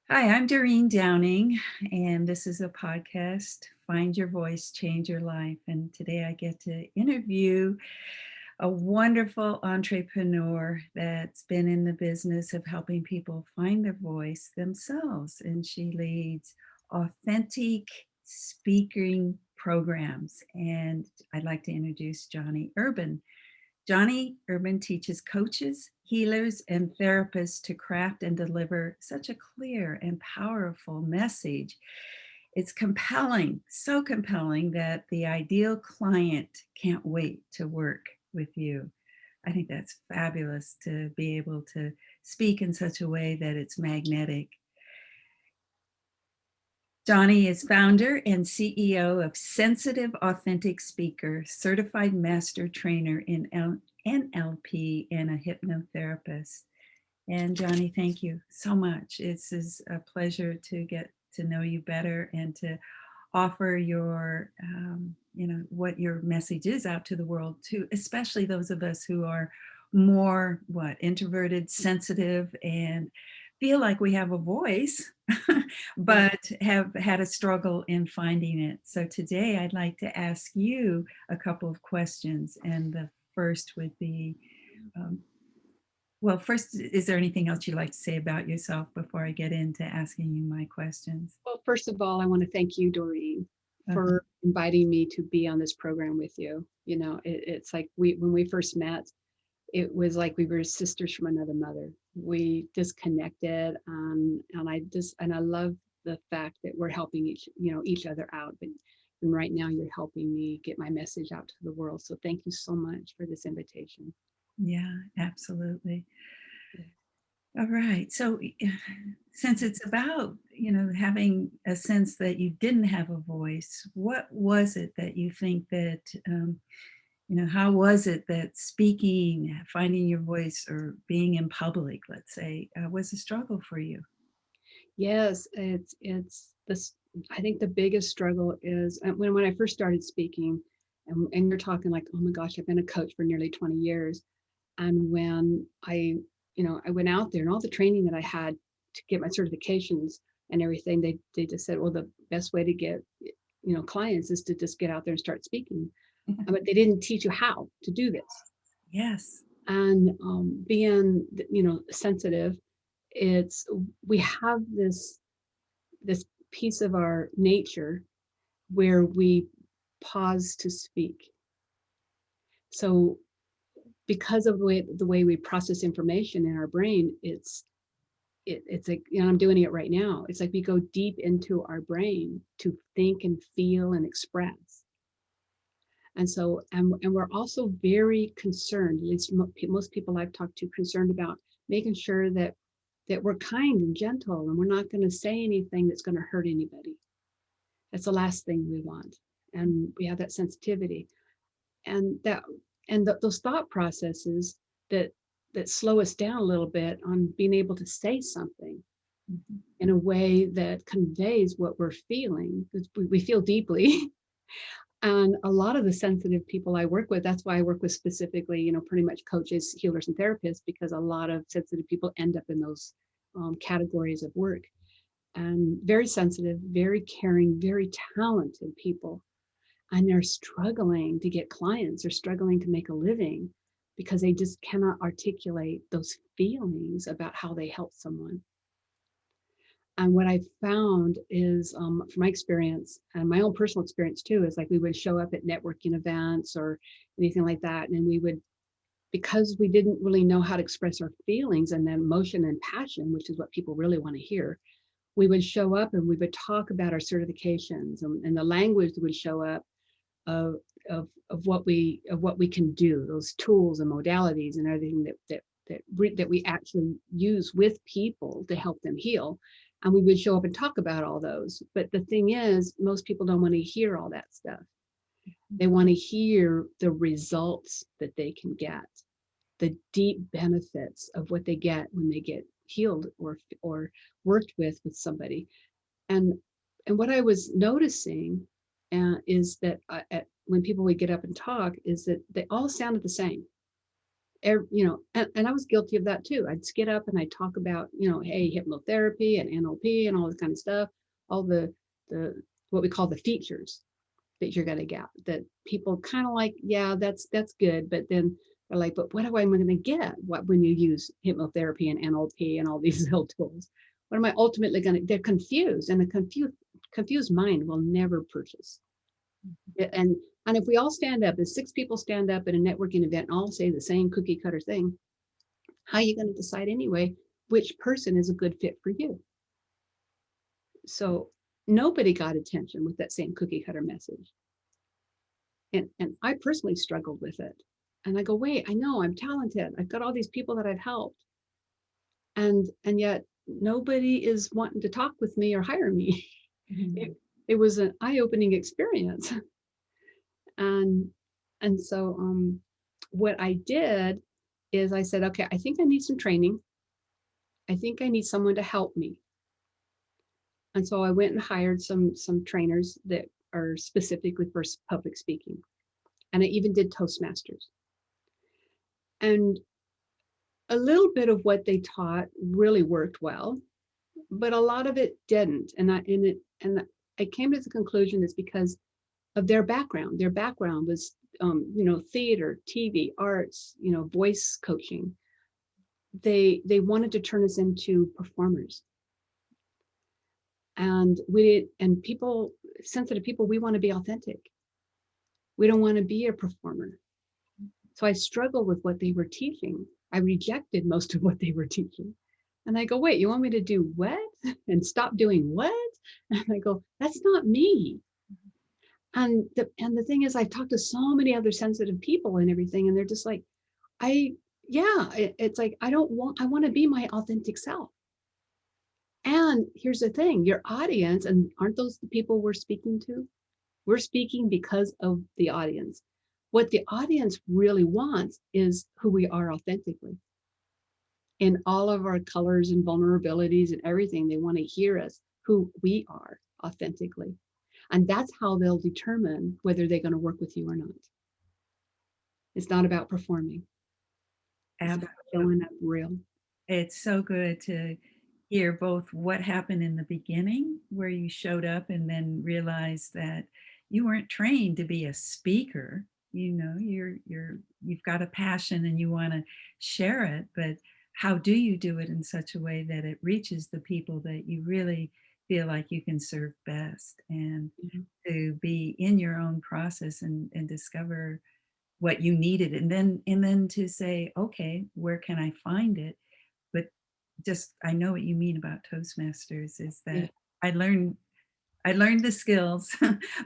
Hi, I'm Doreen Downing, and this is a podcast, Find Your Voice, Change Your Life. And today I get to interview a wonderful entrepreneur that's been in the business of helping people find their voice themselves. And she leads authentic speaking programs. And I'd like to introduce Johnnie Urban. Johnnie Urban teaches coaches, healers, and therapists to craft and deliver such a clear and powerful message. It's compelling, so compelling that the ideal client can't wait to work with you. I think that's fabulous to be able to speak in such a way that it's magnetic. Johnnie is founder and CEO of Sensitive Authentic Speaker, certified master trainer in NLP, and a hypnotherapist. And Johnnie, thank you so much. It's a pleasure to get to know you better and to offer your, what your message is out to the world, to especially those of us who are more introverted, sensitive, and feel like we have a voice, but have had a struggle in finding it. So today I'd like to ask you a couple of questions. And the first would be, um, well, first, is there anything else you'd like to say about yourself before I get into asking you my questions? Well, first of all, I want to thank you, Doreen, Uh-huh. for inviting me to be on this program with you. It's like when we first met, it was like we were sisters from another mother. We disconnected, and I love the fact that we're helping each other out. And right now, you're helping me get my message out to the world. So thank you so much for this invitation. Yeah, absolutely. All right. So, since it's about, having a sense that you didn't have a voice, what was it that you think that, how was it that speaking, finding your voice, or being in public, let's say, was a struggle for you? Yes, it's this. I think the biggest struggle is when I first started speaking, and you're talking like, oh my gosh, I've been a coach for nearly 20 years, and when I went out there and all the training that I had to get my certifications and everything, they just said, well, the best way to get clients is to just get out there and start speaking, but they didn't teach you how to do this. Yes. And being sensitive, it's we have this piece of our nature where we pause to speak. So because of the way we process information in our brain, it's like, I'm doing it right now. It's like we go deep into our brain to think and feel and express. And we're also very concerned, at least most people I've talked to, concerned about making sure that we're kind and gentle, and we're not going to say anything that's going to hurt anybody. That's the last thing we want. And we have that sensitivity. And those thought processes that slow us down a little bit on being able to say something Mhm. in a way that conveys what we're feeling, because we feel deeply. And a lot of the sensitive people I work with, that's why I work with specifically, pretty much coaches, healers, and therapists, because a lot of sensitive people end up in those categories of work. And very sensitive, very caring, very talented people, and they're struggling to get clients, they're struggling to make a living because they just cannot articulate those feelings about how they help someone. And what I found is, from my experience and my own personal experience too, is like we would show up at networking events or anything like that, and we would, because we didn't really know how to express our feelings and then emotion and passion, which is what people really want to hear, we would show up and we would talk about our certifications, and the language would show up of of what we can do, those tools and modalities and everything that we actually use with people to help them heal. And we would show up and talk about all those. But the thing is, most people don't want to hear all that stuff. They want to hear the results that they can get, the deep benefits of what they get when they get healed or worked with somebody. And and what I was noticing, is that when people would get up and talk, is that they all sounded the same. and I was guilty of that too. I'd get up and I'd talk about, hey, hypnotherapy and NLP and all this kind of stuff, all the what we call the features that you're going to get, that people kind of like, yeah, that's good. But then they're like, but what am I going to get when you use hypnotherapy and NLP and all these little tools? What am I ultimately going to, they're confused, and a confused mind will never purchase. And if we all stand up, if 6 people stand up at a networking event and all say the same cookie cutter thing, how are you going to decide anyway which person is a good fit for you? So nobody got attention with that same cookie cutter message. And I personally struggled with it. And I go, wait, I know I'm talented. I've got all these people that I've helped. And yet nobody is wanting to talk with me or hire me. Mhm. It was an eye-opening experience. And so what I did is I said, okay, I think I need some training. I think I need someone to help me. And so I went and hired some trainers that are specifically for public speaking. And I even did Toastmasters. And a little bit of what they taught really worked well, but a lot of it didn't. And I came to the conclusion it's because of their background. Their background was, theater, TV, arts, voice coaching. They wanted to turn us into performers. And people, sensitive people, we want to be authentic. We don't want to be a performer. So I struggled with what they were teaching. I rejected most of what they were teaching. And I go, wait, you want me to do what? And stop doing what? And I go, that's not me. And the thing is, I've talked to so many other sensitive people and everything, and they're just like, it's like, I want to be my authentic self. And here's the thing, your audience, and aren't those the people we're speaking to? We're speaking because of the audience. What the audience really wants is who we are authentically. In all of our colors and vulnerabilities and everything, they want to hear us, who we are authentically. And that's how they'll determine whether they're going to work with you or not. It's not about performing. It's about showing up real. It's so good to hear both what happened in the beginning, where you showed up and then realized that you weren't trained to be a speaker. You've got a passion and you want to share it, but how do you do it in such a way that it reaches the people that you really feel like you can serve best, and to be in your own process and discover what you needed, and then to say, okay, where can I find it? But just, I know what you mean about Toastmasters, is Yeah. that I learned the skills,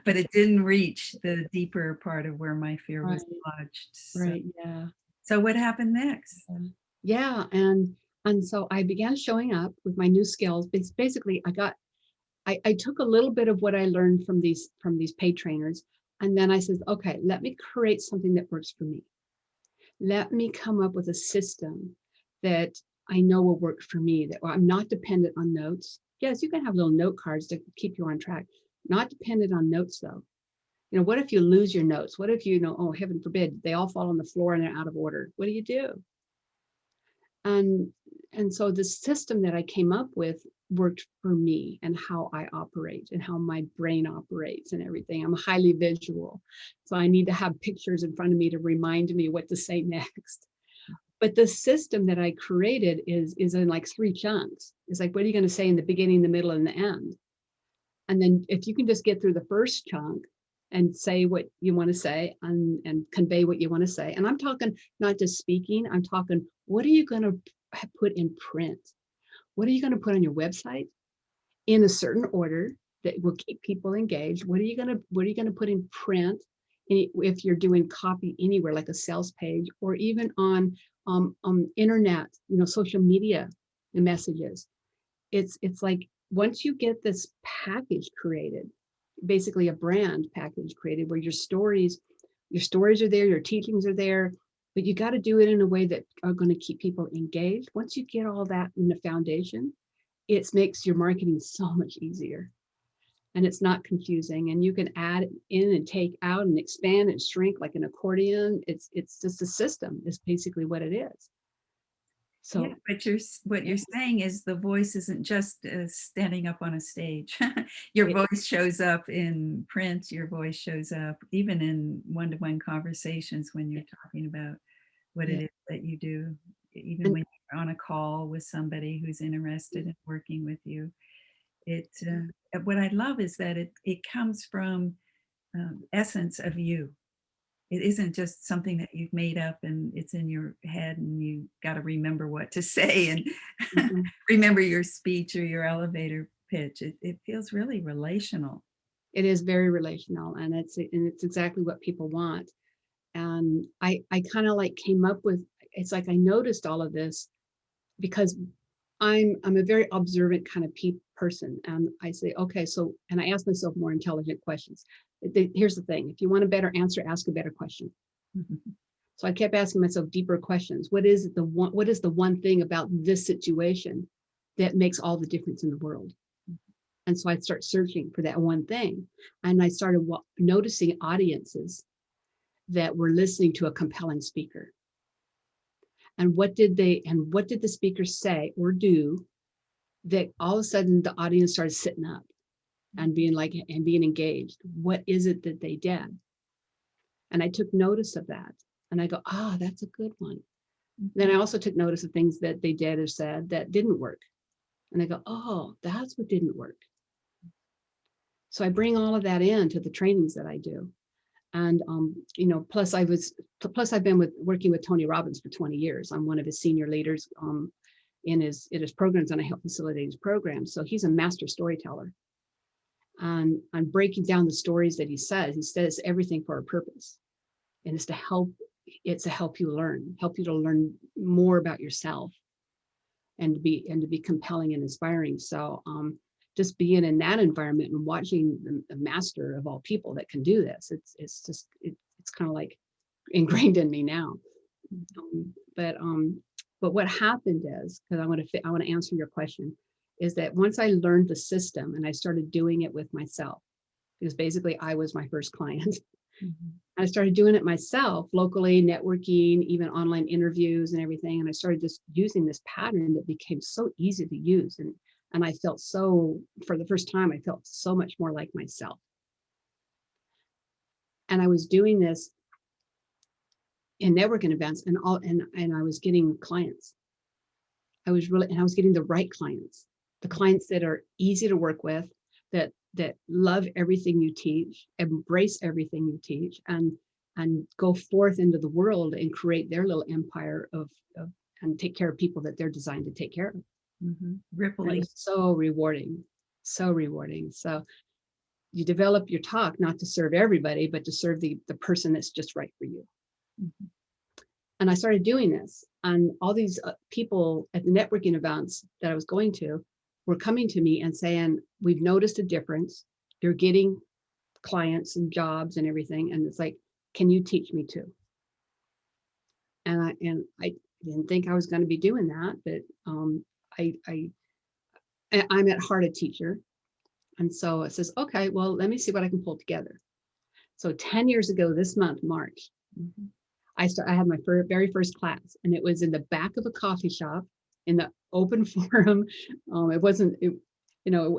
but it didn't reach the deeper part of where my fear was Right. lodged. So, Right. Yeah. so what happened next? Yeah. And so I began showing up with my new skills. Basically, I took a little bit of what I learned from these paid trainers. And then I said, okay, let me create something that works for me. Let me come up with a system that I know will work for me, that I'm not dependent on notes. Yes, you can have little note cards to keep you on track. Not dependent on notes, though. What if you lose your notes? What if oh, heaven forbid, they all fall on the floor and they're out of order? What do you do? And so the system that I came up with worked for me and how I operate and how my brain operates and everything. I'm highly visual, so I need to have pictures in front of me to remind me what to say next. But the system that I created is in like 3 chunks. It's like, what are you going to say in the beginning, the middle, and the end? And then if you can just get through the first chunk and say what you want to say and convey what you want to say. And I'm talking not just speaking, I'm talking, what are you going to put in print? What are you going to put on your website in a certain order that will keep people engaged? What are you going to put in print? If you're doing copy anywhere, like a sales page, or even on internet, social media messages. It's like, once you get this package created, basically a brand package created, where your stories are there, your teachings are there, but you got to do it in a way that are going to keep people engaged. Once you get all that in the foundation, it makes your marketing so much easier. and it's not confusing, and you can add in and take out and expand and shrink like an accordion. It's just a system is basically what it is. Yeah, So but what you're yeah, saying is the voice isn't just standing up on a stage. Your it, voice shows up in print, your voice shows up even in one-to-one conversations when you're talking about what yeah. it is that you do, even And when you're on a call with somebody who's interested in working with you. It what I love is that it comes from essence of you. It isn't just something that you've made up and it's in your head and you got to remember what to say and mhm. remember your speech or your elevator pitch. It feels really relational. It is very relational, and it's exactly what people want. And I kind of like came up with, it's like I noticed all of this because I'm a very observant kind of person, and I say, okay, so, and I ask myself more intelligent questions. Here's the thing: if you want a better answer, ask a better question. Mhm. So I kept asking myself deeper questions. What is the one thing about this situation that makes all the difference in the world? And so I start searching for that one thing, and I started noticing audiences that were listening to a compelling speaker. And what did the speaker say or do that all of a sudden the audience started sitting up and being engaged? What is it that they did? And I took notice of that. And I go, that's a good one. Then I also took notice of things that they did or said that didn't work. And I go, that's what didn't work. So I bring all of that into the trainings that I do. And plus I've been working with Tony Robbins for 20 years. I'm one of his senior leaders in his programs, and I help facilitate his programs. So he's a master storyteller. And I'm breaking down the stories that he says. He says everything for a purpose. And it's to help you to learn more about yourself, and to be compelling and inspiring. So just being in that environment and watching the master of all people that can do this, it's kind of like ingrained in me now. Um, but um, but what happened is, because I want to answer your question, is that once I learned the system and I started doing it with myself, because basically I was my first client. Mhm. I started doing it myself, locally, networking, even online interviews and everything. And I started just using this pattern that became so easy to use. And I felt for the first time, I felt so much more like myself. And I was doing this in networking events and I was getting clients. I was getting the right clients, the clients that are easy to work with, that love everything you teach, embrace everything you teach, and go forth into the world and create their little empire of and take care of people that they're designed to take care of. Mhm. And it Rippling. was so rewarding, so rewarding. So you develop your talk not to serve everybody, but to serve the person that's just right for you. Mhm. And I started doing this, and all these people at the networking events that I was going to were coming to me and saying, we've noticed a difference. You're getting clients and jobs and everything. And it's like, can you teach me too? And I didn't think I was going to be doing that, but I, I, I'm at heart a teacher. And so it says, okay, well, let me see what I can pull together. So 10 years ago, this month, March, Mhm. I had my very first class, and it was in the back of a coffee shop in the open forum. It wasn't, it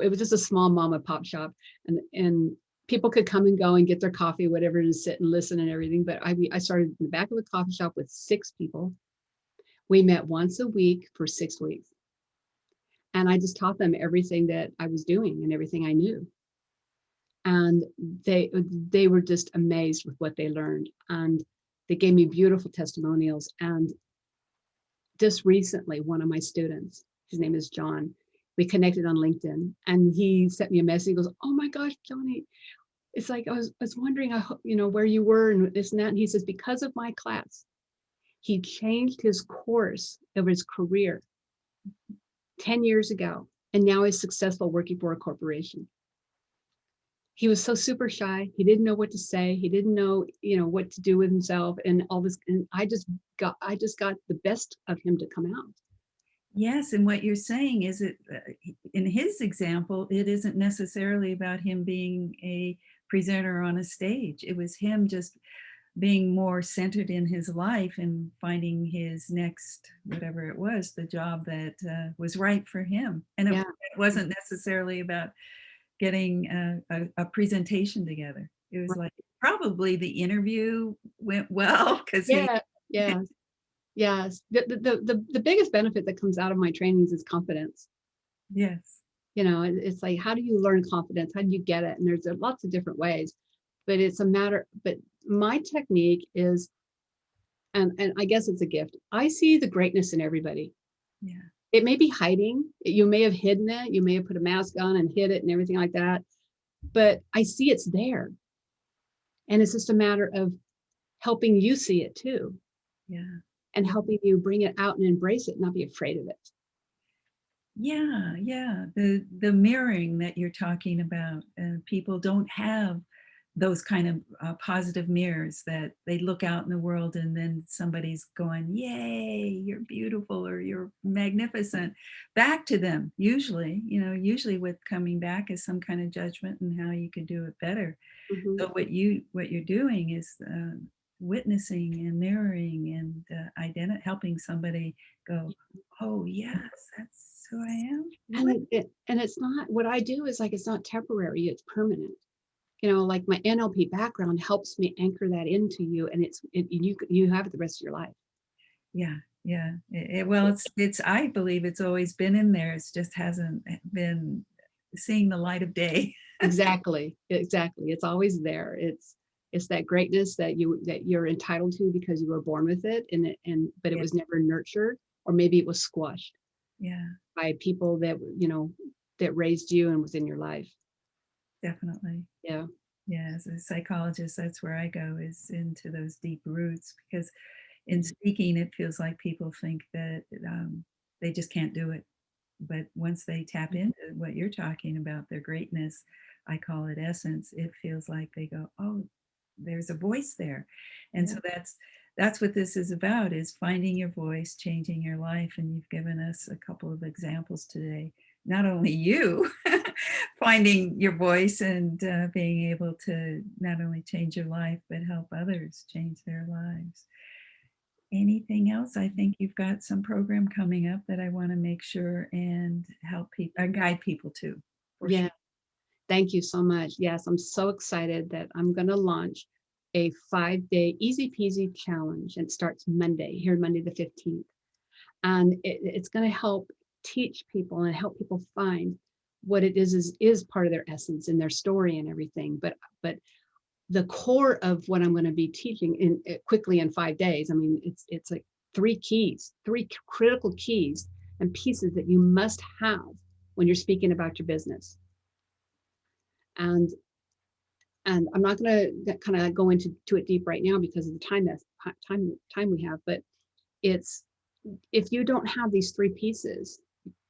was just a small mom and pop shop, and people could come and go and get their coffee, whatever, and sit and listen and everything. But I started in the back of a coffee shop with 6 people. We met once a week for 6 weeks, and I just taught them everything that I was doing and everything I knew. And they were just amazed with what they learned, and they gave me beautiful testimonials. And just recently, one of my students, his name is John, we connected on LinkedIn, and he sent me a message. He goes, oh my gosh, Johnnie, it's like I was wondering, where you were and this and that. And he says, because of my class, he changed his course of his career 10 years ago, and now he's successful working for a corporation. He was so super shy. He didn't know what to say. He didn't know, what to do with himself and all this. And I just got the best of him to come out. Yes, and what you're saying is it in his example, it isn't necessarily about him being a presenter on a stage. It was him just being more centered in his life and finding his next, whatever it was, the job that was right for him. And Yeah. it wasn't necessarily about getting a presentation together. It was Right. like probably the interview went well because he, Yeah. Yeah. Yes. The biggest benefit that comes out of my trainings is confidence. yes, It's like, how do you learn confidence? How do you get it? And there's lots of different ways, but but my technique is, and I guess it's a gift. I see the greatness in everybody. yeah, It may be hiding. You may have hidden it. You may have put a mask on and hid it and everything like that. But I see it's there. And it's just a matter of helping you see it too, yeah. and helping you bring it out and embrace it, not be afraid of it. Yeah, yeah. The mirroring that you're talking about, people don't have those kind of positive mirrors that they look out in the world and then somebody's going, "Yay, you're beautiful" or "You're magnificent," back to them. Usually, usually with coming back is some kind of judgment and how you could do it better. Mhm. So what you're doing is witnessing and mirroring and helping somebody go, "Oh yes, that's who I am." What? And it's not, what I do is like, it's not temporary, it's permanent. Like my NLP background helps me anchor that into you, and you have it the rest of your life. Yeah, yeah. Well, it's. I believe it's always been in there. It's just hasn't been seeing the light of day. Exactly, exactly. It's always there. It's that greatness that you're entitled to because you were born with it, but it Yeah, was never nurtured, or maybe it was squashed yeah, by people that raised you and was in your life. definitely. Yeah. Yeah, as a psychologist, that's where I go is into those deep roots because in Mhm. speaking, it feels like people think that they just can't do it. But once they tap into what you're talking about, their greatness, I call it essence, it feels like they go, "Oh, there's a voice there." And Yeah. so that's what this is about is finding your voice, changing your life. And you've given us a couple of examples today. Not only you finding your voice and being able to not only change your life, but help others change their lives. Anything else? I think you've got some program coming up that I wanna make sure and help people guide people to, for Yeah. sure. Thank you so much. Yes, I'm so excited that I'm going to launch a 5-day easy peasy challenge. And it starts Monday, here Monday the 15th. And it's going to help teach people and help people find what it is part of their essence and their story and everything. But the core of what I'm going to be teaching quickly in 5 days. I mean, it's like three critical keys and pieces that you must have when you're speaking about your business. And I'm not going to kind of go into it deep right now because of the time we have. But it's, if you don't have these three pieces,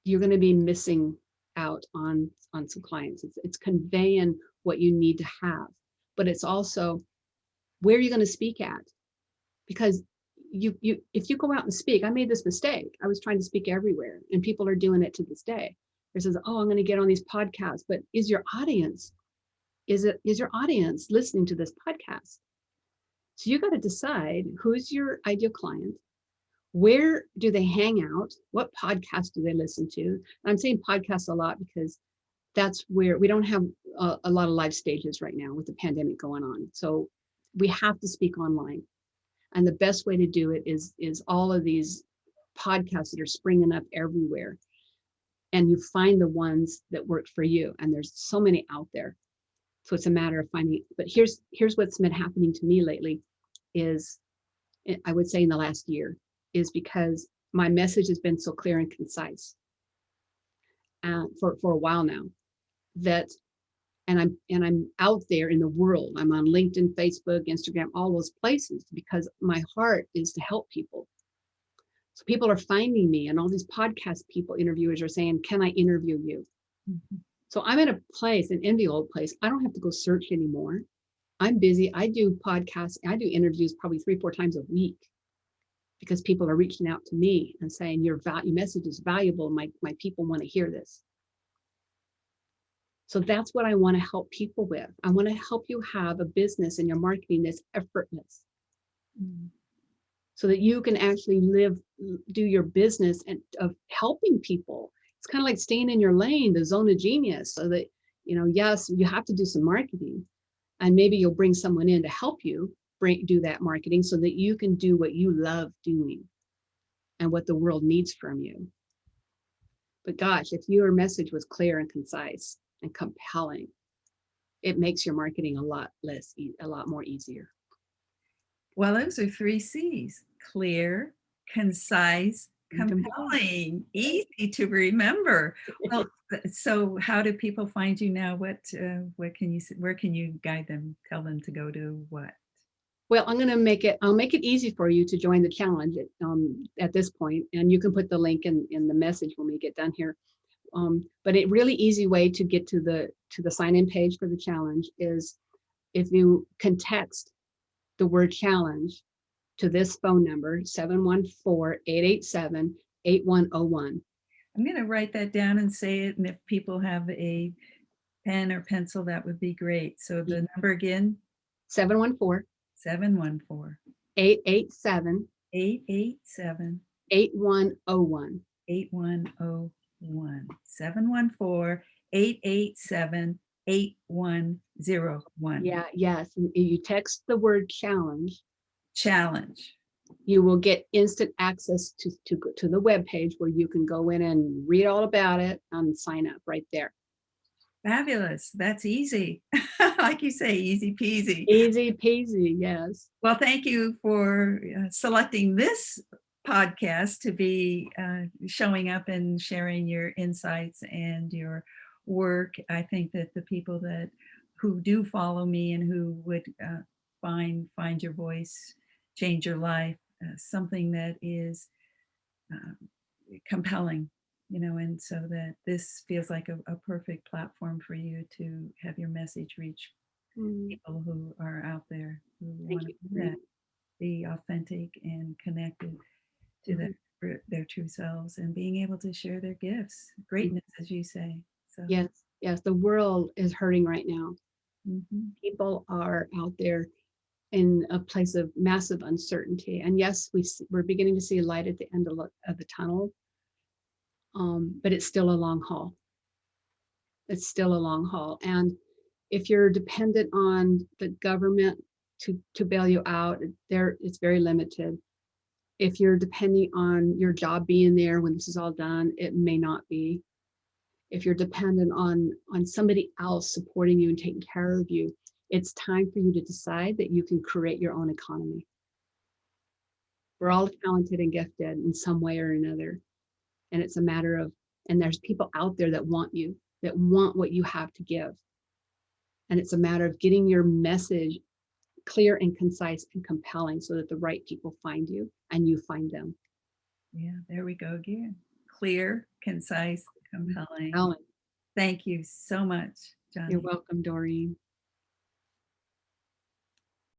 you're going to be missing out on some clients. It's conveying what you need to have, but it's also where you're going to speak at, because you if you go out and speak. I made this mistake. I was trying to speak everywhere, and people are doing it to this day. It says, "Oh, I'm going to get on these podcasts," but is your audience listening to this podcast? So you got to decide who's your ideal client. Where do they hang out? What podcast do they listen to? And I'm saying podcasts a lot because that's where we don't have a lot of live stages right now with the pandemic going on. So we have to speak online. And the best way to do it is all of these podcasts that are springing up everywhere. And you find the ones that work for you. And there's so many out there. So it's a matter of finding. But here's what's been happening to me lately is, I would say in the last year, is because my message has been so clear and concise for a while now, that and I'm out there in the world. I'm on LinkedIn, Facebook, Instagram, all those places, because my heart is to help people. So people are finding me, and all these podcast people, interviewers, are saying, "Can I interview you?" Mhm. So I'm at a place, an enviable place. I don't have to go search anymore. I'm busy. I do podcasts. I do interviews probably 3, 4 times a week. because people are reaching out to me and saying your message is valuable. My people want to hear this. So that's what I want to help people with. I want to help you have a business and your marketing that's effortless, so that you can actually do your business and of helping people. It's kind of like staying in your lane, the zone of genius, so that, yes, you have to do some marketing, and maybe you'll bring someone in to help you do that marketing so that you can do what you love doing and what the world needs from you. But gosh, if your message was clear and concise and compelling, it makes your marketing a lot more easier. Well, those are 3 C's: clear, concise, And compelling, easy to remember. Well, so how do people find you now? What can where can you guide them, tell them to go to what? Well, I'll make it easy for you to join the challenge at this point, and you can put the link in the message when we get done here. But a really easy way to get to the sign-in page for the challenge is if you can text the word challenge to this phone number, 714-887-8101. I'm going to write that down and say it, and if people have a pen or pencil, that would be great. So the number again? 714 714 887 887 8101. 8101. 714 887 8101. Yeah, yes. And you text the word challenge, Challenge. you will get instant access to the web page where you can go in and read all about it and sign up right there. Fabulous. That's easy. Like you say, easy peasy. Easy peasy, yes. Well, thank you for selecting this podcast to be showing up and sharing your insights and your work. I think that the people who do follow me and who would find your voice, change your life, something that is compelling, and so that this feels like a perfect platform for you to have your message reach people who are out there who want to do that, be authentic and connected to their true selves and being able to share their gifts, greatness, as you say. So Yes, the world is hurting right now. People are out there in a place of massive uncertainty, and yes, we're beginning to see a light at the end of the tunnel, but it's still a long haul. It's still a long haul, and if you're dependent on the government to bail you out, it's very limited. If you're depending on your job being there when this is all done, it may not be. If you're dependent on somebody else supporting you and taking care of you, it's time for you to decide that you can create your own economy. We're all talented and gifted in some way or another. And it's a matter of, and there's people out there that want you, that want what you have to give. And it's a matter of getting your message clear and concise and compelling so that the right people find you and you find them. Yeah, there we go again. Clear, concise, compelling. Ellen, Thank you so much, Johnnie. you're welcome, Doreen.